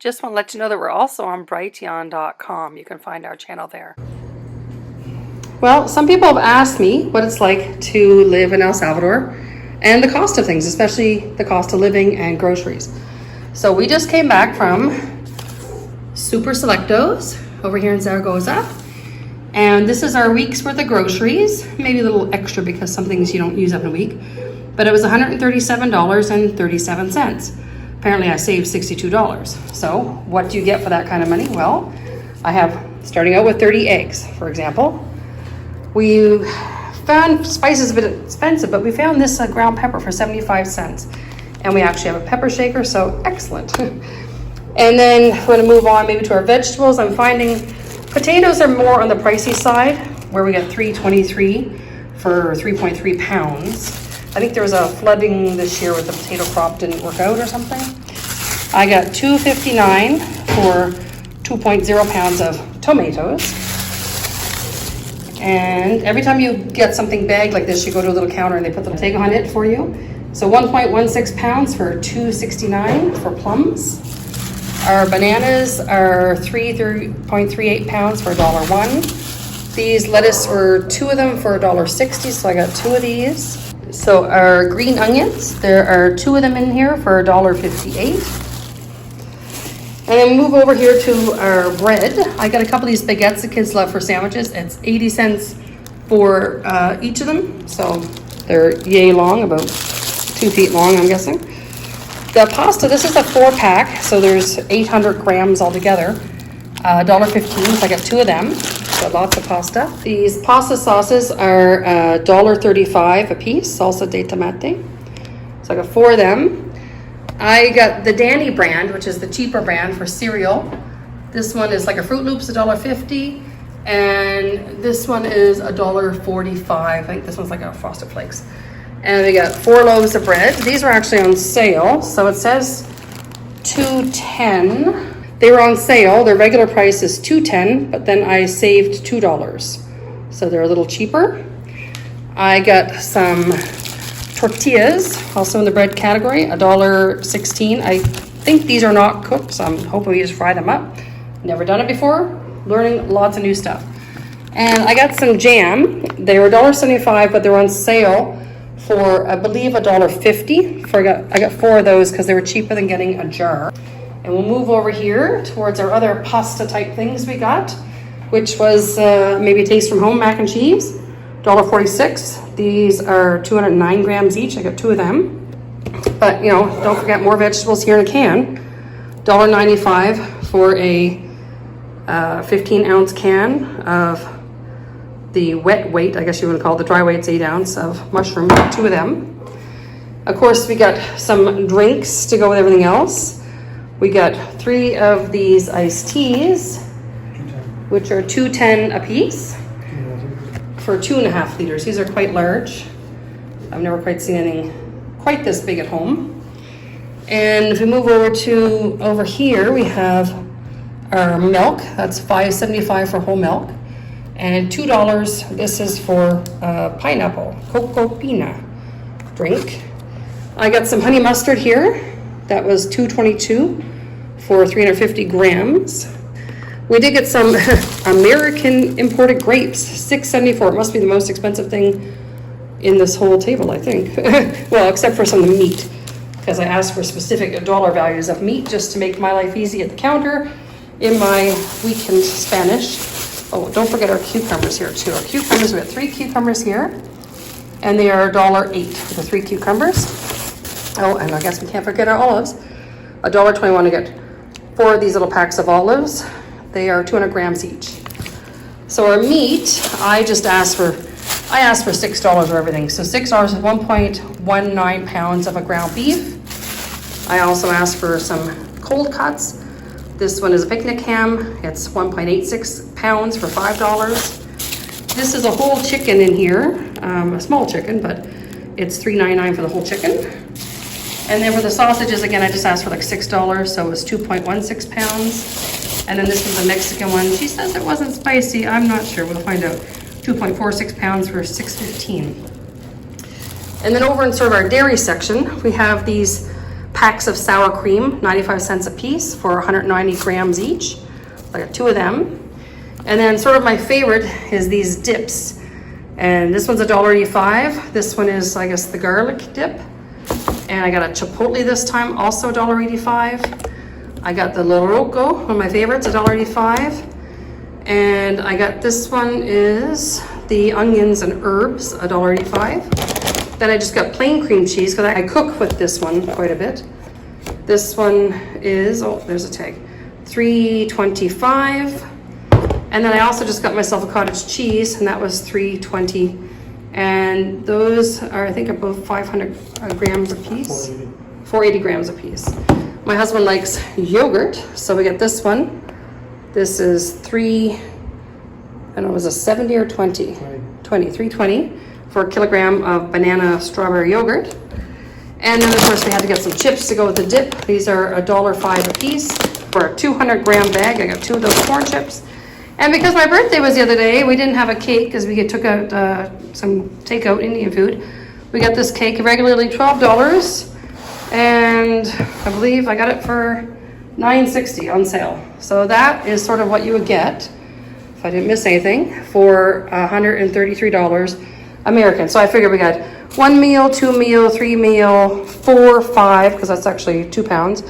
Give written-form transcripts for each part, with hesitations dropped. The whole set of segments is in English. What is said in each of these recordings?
Just want to let you know that we're also on brighteon.com. You can find our channel there. Well, some people have asked me what it's like to live in El Salvador and the cost of things, especially the cost of living and groceries. So we just came back from Super Selectos over here in Zaragoza. And this is our week's worth of groceries, maybe a little extra because some things you don't use up in a week. But it was $137.37. Apparently I saved $62. So what do you get for that kind of money? Well, I have, starting out with 30 eggs, for example. We found spices a bit expensive, but we found this ground pepper for 75 cents. And we actually have a pepper shaker, so excellent. And then we're gonna move on maybe to our vegetables. I'm finding potatoes are more on the pricey side, where we got $3.23 for 3.3 pounds. I think there was a flooding this year with the potato crop didn't work out or something. I got $2.59 for 2.0 pounds of tomatoes. And every time you get something bagged like this, you go to a little counter and they put the tag on it for you. So 1.16 pounds for $2.69 for plums. Our bananas are 3.38 pounds for $1.01. These lettuce were 2 of them for $1.60, so I got 2 of these. So our green onions, there are 2 of them in here for $1.58. And then move over here to our bread. I got a couple of these baguettes the kids love for sandwiches. It's 80 cents for each of them. So they're yay long, about 2 feet long, I'm guessing. The pasta, this is a 4-pack, so there's 800 grams altogether. $1.15, so I got 2 of them. So lots of pasta. These pasta sauces are $1.35 a piece, salsa de tomate. So I got 4 of them. I got the Danny brand, which is the cheaper brand for cereal. This one is like a Fruit Loops, $1.50. And this one is $1.45. I think this one's like a Frosted Flakes. And we got 4 loaves of bread. These were actually on sale. So it says $2.10. They were on sale. Their regular price is $2.10, but then I saved $2. So they're a little cheaper. I got some tortillas, also in the bread category, $1.16. I think these are not cooked, so I'm hoping we just fry them up. Never done it before. Learning lots of new stuff. And I got some jam. They were $1.75, but they were on sale for, I believe, $1.50. I got 4 of those because they were cheaper than getting a jar. And we'll move over here towards our other pasta type things we got, which was maybe a taste from home mac and cheese, $1.46. These are 209 grams each. I got 2 of them. But, you know, don't forget more vegetables here in a can. $1.95 for a 15-ounce can of the wet weight, I guess you would call it. The dry weight's 8 ounce of mushroom, 2 of them. Of course, we got some drinks to go with everything else. We got 3 of these iced teas, which are $2.10 a piece for 2.5 liters. These are quite large. I've never quite seen anything quite this big at home. And if we move over here, we have our milk. That's $5.75 for whole milk. And $2, this is for pineapple, coco pina drink. I got some honey mustard here. That was $2.22 for 350 grams. We did get some American imported grapes, $6.74. It must be the most expensive thing in this whole table, I think. Well, except for some of the meat, because I asked for specific dollar values of meat just to make my life easy at the counter in my weekend Spanish. Oh, don't forget our cucumbers here too. Our cucumbers, we have 3 cucumbers here, and they are $1.08 for the 3 cucumbers. Oh, and I guess we can't forget our olives. $1.21 to get 4 of these little packs of olives. They are 200 grams each. So our meat, I asked for $6 for everything. So $6 is 1.19 pounds of a ground beef. I also asked for some cold cuts. This one is a picnic ham. It's 1.86 pounds for $5. This is a whole chicken in here, a small chicken, but it's $3.99 for the whole chicken. And then for the sausages, again, I just asked for like $6, so it was 2.16 pounds. And then this is the Mexican one. She says it wasn't spicy. I'm not sure. We'll find out. 2.46 pounds for $6.15. And then over in sort of our dairy section, we have these packs of sour cream, 95 cents a piece for 190 grams each. I got 2 of them. And then sort of my favorite is these dips. And this one's $1.85. This one is, I guess, the garlic dip. And I got a chipotle this time, also $1.85. I got the Loroco, one of my favorites, $1.85. And I got this one is the onions and herbs, $1.85. Then I just got plain cream cheese because I cook with this one quite a bit. This one is, oh, there's a tag, $3.25. And then I also just got myself a cottage cheese, and that was $3.20. And those are, I think, are both 500 grams a piece. 480 grams a piece. My husband likes yogurt, so we get this one. This is I don't know, was it 70 or 20? 20, $3.20 for a kilogram of banana strawberry yogurt. And then of course we had to get some chips to go with the dip. These are $1.05 a piece for a 200 gram bag. I got 2 of those corn chips. And because my birthday was the other day, we didn't have a cake because we took out some takeout Indian food. We got this cake regularly $12, and I believe I got it for $9.60 on sale. So that is sort of what you would get, if I didn't miss anything, for $133 American. So I figured we got 1 meal, 2 meal, 3 meal, 4, 5, because that's actually 2 pounds.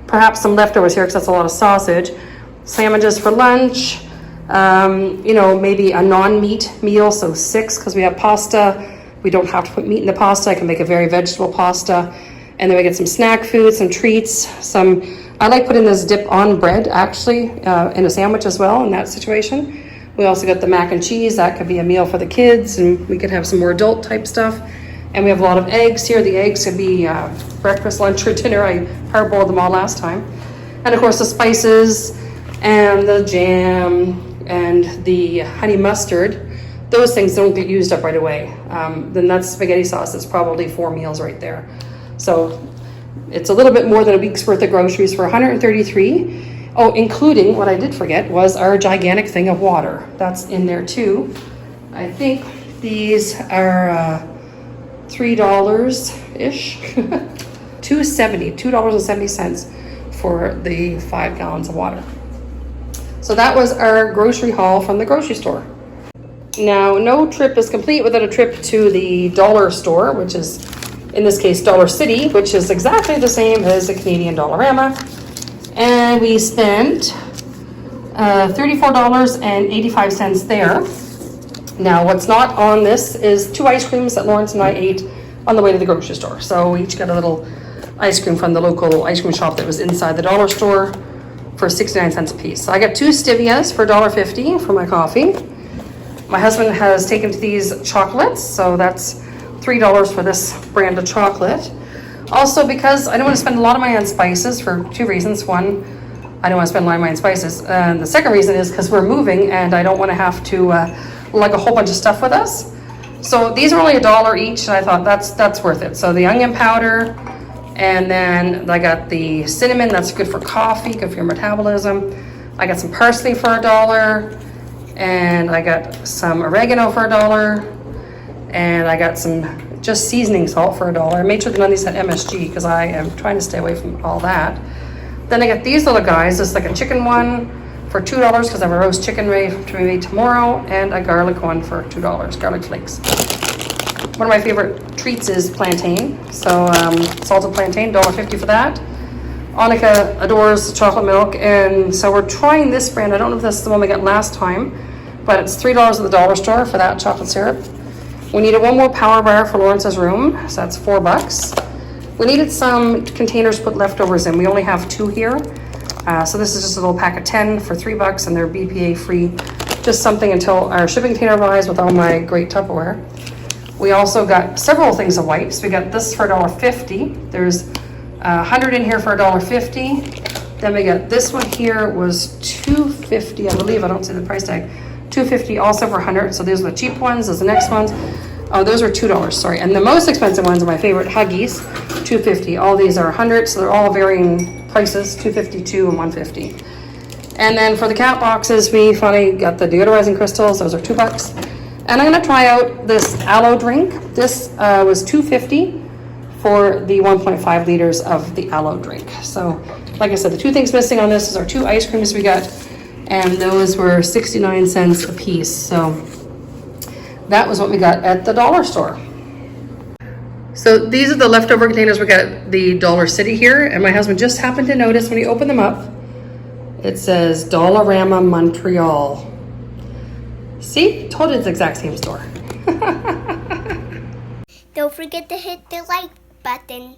Perhaps some leftovers here because that's a lot of sausage. Sandwiches for lunch. You know, maybe a non-meat meal, so 6, because we have pasta. We don't have to put meat in the pasta. I can make a very vegetable pasta. And then we get some snack food, some treats, I like putting this dip on bread, actually, in a sandwich as well in that situation. We also got the mac and cheese. That could be a meal for the kids, and we could have some more adult type stuff. And we have a lot of eggs here. The eggs could be breakfast, lunch, or dinner. I parboiled them all last time. And of course the spices and the jam and the honey mustard, those things don't get used up right away. Then that spaghetti sauce is probably 4 meals right there. So it's a little bit more than a week's worth of groceries for $133. Oh, including, what I did forget, was our gigantic thing of water. That's in there too. I think these are $3-ish. $2.70 for the 5 gallons of water. So that was our grocery haul from the grocery store. Now, no trip is complete without a trip to the dollar store, which is, in this case, Dollar City, which is exactly the same as the Canadian Dollarama. And we spent $34.85 there. Now, what's not on this is 2 ice creams that Lawrence and I ate on the way to the grocery store. So we each got a little ice cream from the local ice cream shop that was inside the dollar store for 69 cents a piece. So I got 2 Stevias for $1.50 for my coffee. My husband has taken to these chocolates, so that's $3 for this brand of chocolate. Also, because I don't want to spend a lot of money on spices for 2 reasons. One, I don't want to spend a lot of money on spices. And the second reason is because we're moving and I don't want to have to lug a whole bunch of stuff with us. So these are only $1 each, and I thought that's worth it. So the onion powder, and then I got the cinnamon, that's good for coffee, good for your metabolism. I got some parsley for $1, and I got some oregano for $1, and I got some just seasoning salt for $1. I made sure that none of these had MSG because I am trying to stay away from all that. Then I got these little guys. This is like a chicken one for $2 because I have a roast chicken ready to be made tomorrow, and a garlic one for $2, garlic flakes. One of my favorite treats is plantain. So salted plantain, $1.50 for that. Annika adores chocolate milk, and so we're trying this brand. I don't know if this is the one we got last time, but it's $3 at the dollar store for that chocolate syrup. We needed 1 more power bar for Lawrence's room, so that's $4. We needed some containers to put leftovers in. We only have 2 here. So this is just a little pack of 10 for $3, and they're BPA free. Just something until our shipping container arrives with all my great Tupperware. We also got several things of wipes. We got this for $1.50. There's 100 in here for $1.50. Then we got this one here was $2.50, I believe. I don't see the price tag. $2.50 also for 100. So these are the cheap ones. Those are the next ones. Oh, those are $2, sorry. And the most expensive ones are my favorite, Huggies, $2.50. All these are 100, so they're all varying prices, $2.50, $2, and $1.50. And then for the cat boxes, we finally got the deodorizing crystals. Those are $2. And I'm gonna try out this aloe drink. This was $2.50 for the 1.5 liters of the aloe drink. So, like I said, the two things missing on this is our two ice creams we got, and those were 69 cents a piece. So that was what we got at the dollar store. So these are the leftover containers we got at the Dollar City here, and my husband just happened to notice when he opened them up, it says Dollarama Montreal. See? Told you it's the exact same store. Don't forget to hit the like button.